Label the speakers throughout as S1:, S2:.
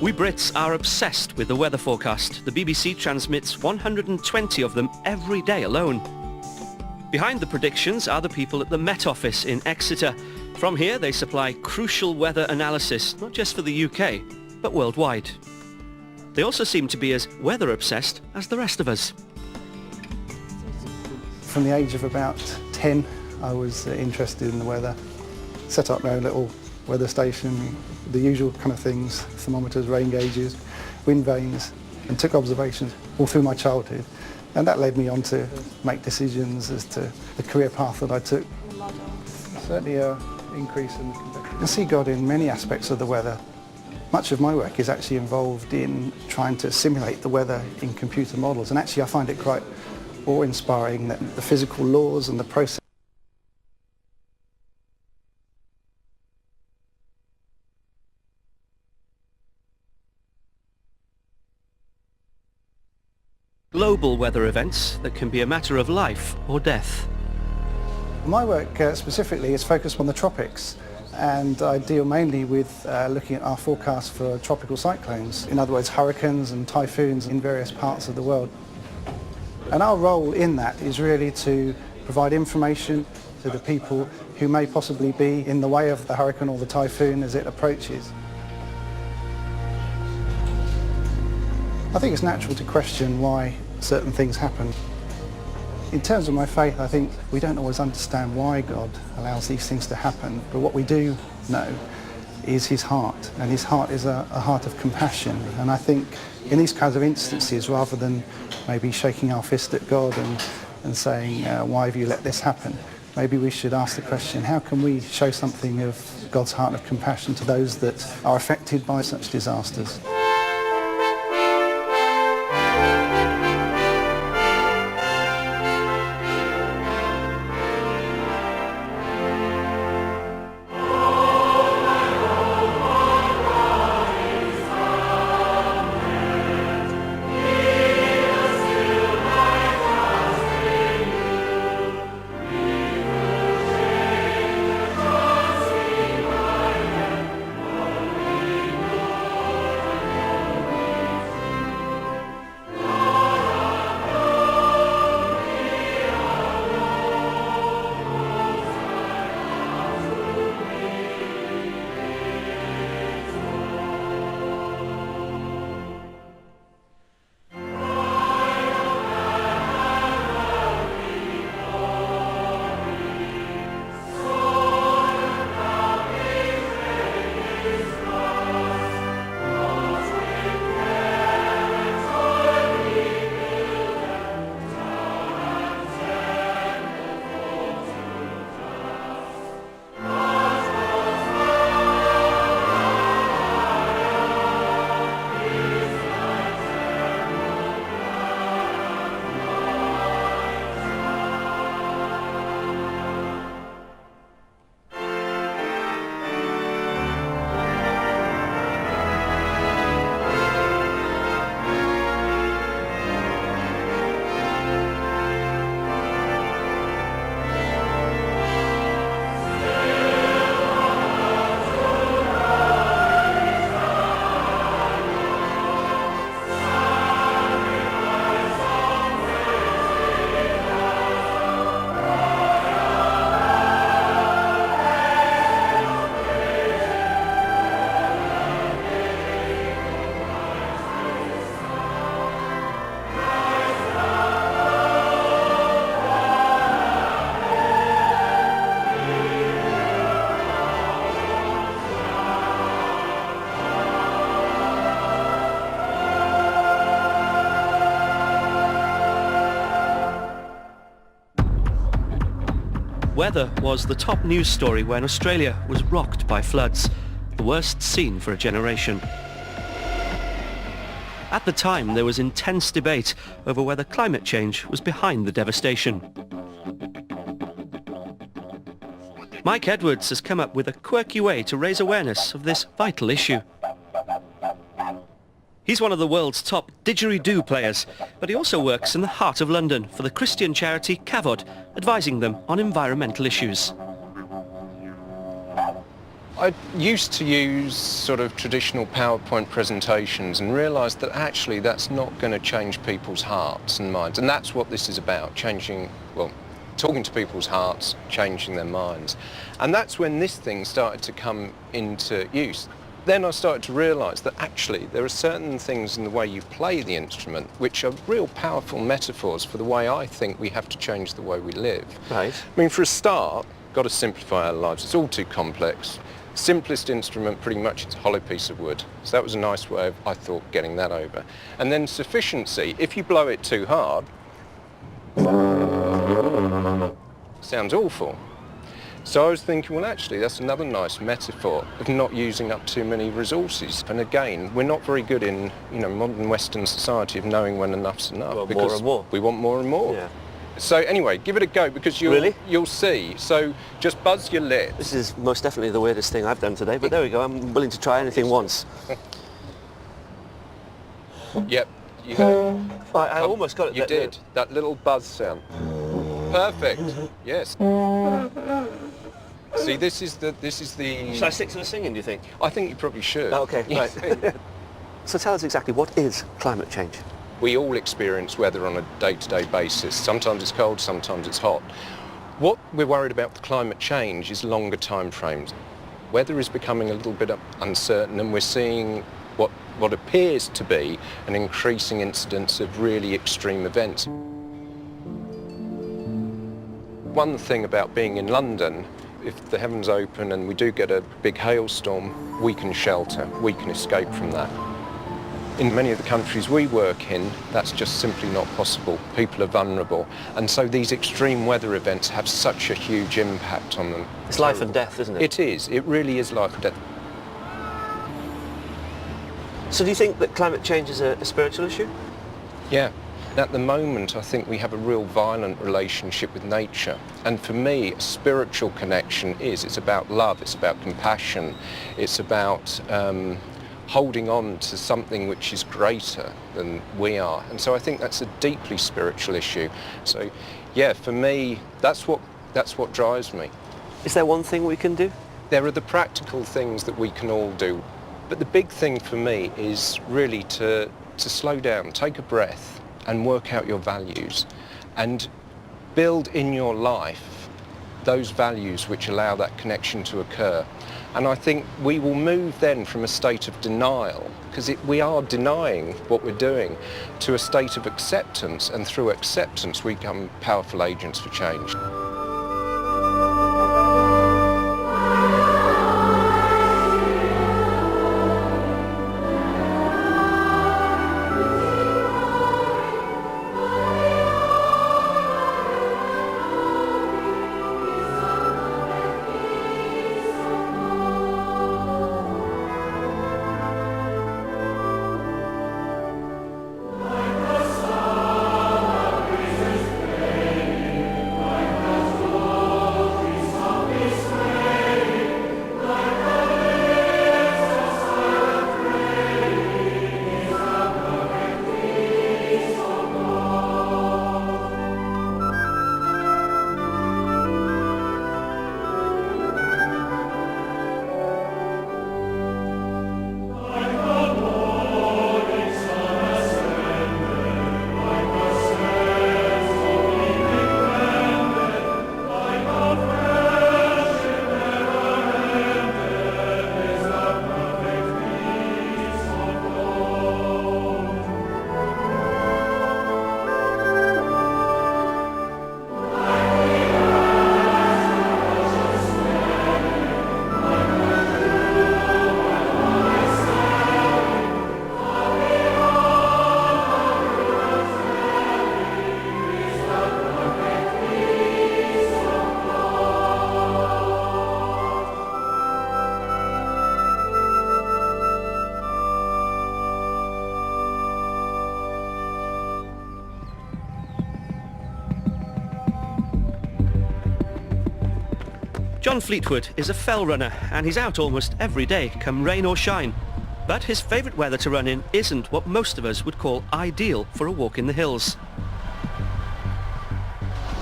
S1: We Brits are obsessed with the weather forecast. The BBC transmits 120 of them every day alone. Behind the predictions are the people at the Met Office in Exeter. From here they supply crucial weather analysis, not just for the UK, but worldwide. They also seem to be as weather obsessed as the rest of us.
S2: From the age of about 10, I was interested in the weather. Set up my own little weather station, the usual kind of things, thermometers, rain gauges, wind vanes, and took observations all through my childhood. And that led me on to make decisions as to the career path that I took. Certainly an increase in complexity. You can see God in many aspects of the weather. Much of my work is actually involved in trying to simulate the weather in computer models, and actually I find it quite awe-inspiring that the physical laws and the process.
S1: Global weather events that can be a matter of life or death.
S2: My work specifically is focused on the tropics, and I deal mainly with looking at our forecast for tropical cyclones, in other words hurricanes and typhoons in various parts of the world. And our role in that is really to provide information to the people who may possibly be in the way of the hurricane or the typhoon as it approaches. I think it's natural to question why certain things happen. In terms of my faith, I think we don't always understand why God allows these things to happen, but what we do know is his heart, and his heart is a heart of compassion. And I think in these kinds of instances, rather than maybe shaking our fist at God and saying, why have you let this happen, maybe we should ask the question, how can we show something of God's heart of compassion to those that are affected by such disasters?
S1: Weather was the top news story when Australia was rocked by floods, the worst seen for a generation. At the time, there was intense debate over whether climate change was behind the devastation. Mike Edwards has come up with a quirky way to raise awareness of this vital issue. He's one of the world's top didgeridoo players, but he also works in the heart of London for the Christian charity Cavod, advising them on environmental issues.
S3: I used to use sort of traditional PowerPoint presentations and realised that actually that's not going to change people's hearts and minds. And that's what this is about, talking to people's hearts, changing their minds. And that's when this thing started to come into use. Then I started to realise that actually there are certain things in the way you play the instrument which are real powerful metaphors for the way I think we have to change the way we live.
S1: Right.
S3: I mean, for a start, got to simplify our lives. It's all too complex. Simplest instrument, pretty much, it's a hollow piece of wood. So that was a nice way of, I thought, getting that over. And then sufficiency. If you blow it too hard, sounds awful. So I was thinking, well, actually, that's another nice metaphor of not using up too many resources. And again, we're not very good in, modern Western society of knowing when enough's enough.
S1: Well,
S3: because
S1: more and more.
S3: We want more and more.
S1: Yeah.
S3: So anyway, give it a go because you'll see. So just buzz your lips.
S1: This is most definitely the weirdest thing I've done today, but there we go. I'm willing to try anything once.
S3: Yep. You heard.
S1: I almost got it.
S3: You did. That little buzz sound. Perfect. Yes. See, this is the.
S1: Should I stick to the singing, do you think?
S3: I think you probably should.
S1: Oh, okay, right. So tell us exactly, what is climate change?
S3: We all experience weather on a day-to-day basis. Sometimes it's cold, sometimes it's hot. What we're worried about with climate change is longer time frames. Weather is becoming a little bit uncertain, and we're seeing what appears to be an increasing incidence of really extreme events. One thing about being in London, if the heavens open and we do get a big hailstorm, we can shelter, we can escape from that. In many of the countries we work in, that's just simply not possible. People are vulnerable. And so these extreme weather events have such a huge impact on them.
S1: It's life and death, isn't it?
S3: It is. It really is life and death.
S1: So do you think that climate change is a spiritual issue?
S3: Yeah. At the moment, I think we have a real violent relationship with nature. And for me, a spiritual connection it's about love, it's about compassion, it's about holding on to something which is greater than we are. And so I think that's a deeply spiritual issue. So yeah, for me, that's what drives me.
S1: Is there one thing we can do?
S3: There are the practical things that we can all do. But the big thing for me is really to slow down, take a breath and work out your values and build in your life those values which allow that connection to occur. And I think we will move then from a state of denial, because we are denying what we're doing, to a state of acceptance, and through acceptance we become powerful agents for change.
S1: John Fleetwood is a fell runner and he's out almost every day, come rain or shine. But his favourite weather to run in isn't what most of us would call ideal for a walk in the hills.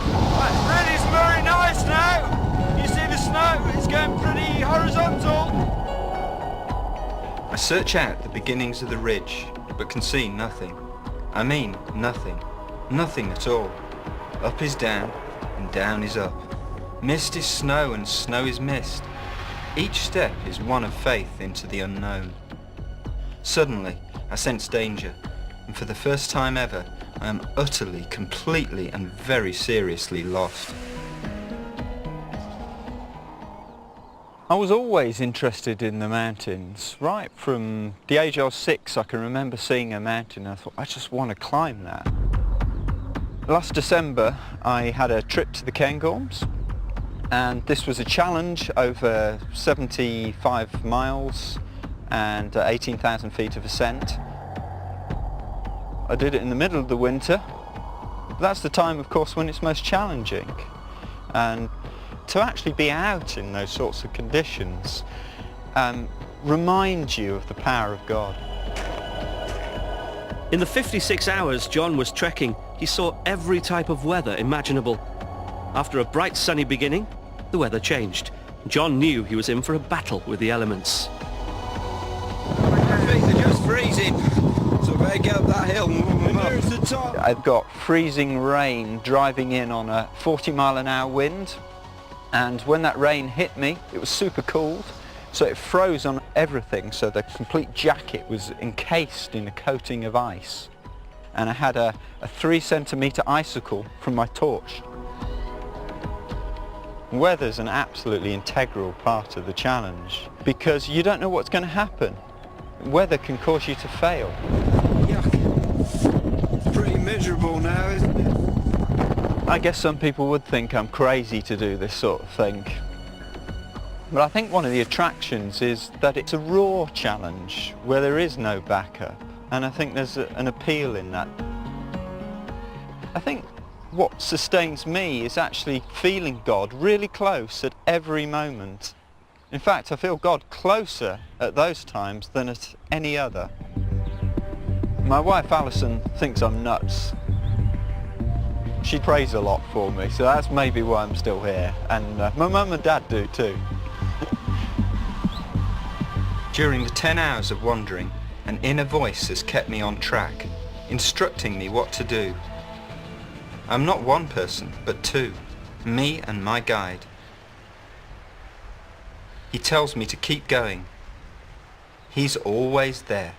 S4: Right, really is very nice now. You see the snow, it's going pretty high. Horizontal!
S5: I search out the beginnings of the ridge, but can see nothing. I mean nothing. Nothing at all. Up is down, and down is up. Mist is snow, and snow is mist. Each step is one of faith into the unknown. Suddenly, I sense danger, and for the first time ever, I am utterly, completely, and very seriously lost.
S4: I was always interested in the mountains. Right from the age I was 6, I can remember seeing a mountain and I thought, I just want to climb that. Last December, I had a trip to the Cairngorms, and this was a challenge over 75 miles and 18,000 feet of ascent. I did it in the middle of the winter. That's the time, of course, when it's most challenging. And to actually be out in those sorts of conditions reminds you of the power of God.
S1: In the 56 hours John was trekking, he saw every type of weather imaginable. After a bright sunny beginning, the weather changed. John knew he was in for a battle with the elements.
S5: My feet are just freezing, so I better get up that hill.
S4: I've got freezing rain driving in on a 40-mile-an-hour wind, and when that rain hit me, it was super cold, so it froze on everything, so the complete jacket was encased in a coating of ice. And I had a 3-centimetre icicle from my torch. Weather's an absolutely integral part of the challenge, because you don't know what's going to happen. Weather can cause you to fail.
S5: Yuck. It's pretty miserable now, isn't it?
S4: I guess some people would think I'm crazy to do this sort of thing. But I think one of the attractions is that it's a raw challenge where there is no backup. And I think there's an appeal in that. I think what sustains me is actually feeling God really close at every moment. In fact, I feel God closer at those times than at any other. My wife Alison thinks I'm nuts. She prays a lot for me, so that's maybe why I'm still here. And my mum and dad do too.
S5: During the 10 hours of wandering, an inner voice has kept me on track, instructing me what to do. I'm not one person, but two, me and my guide. He tells me to keep going. He's always there.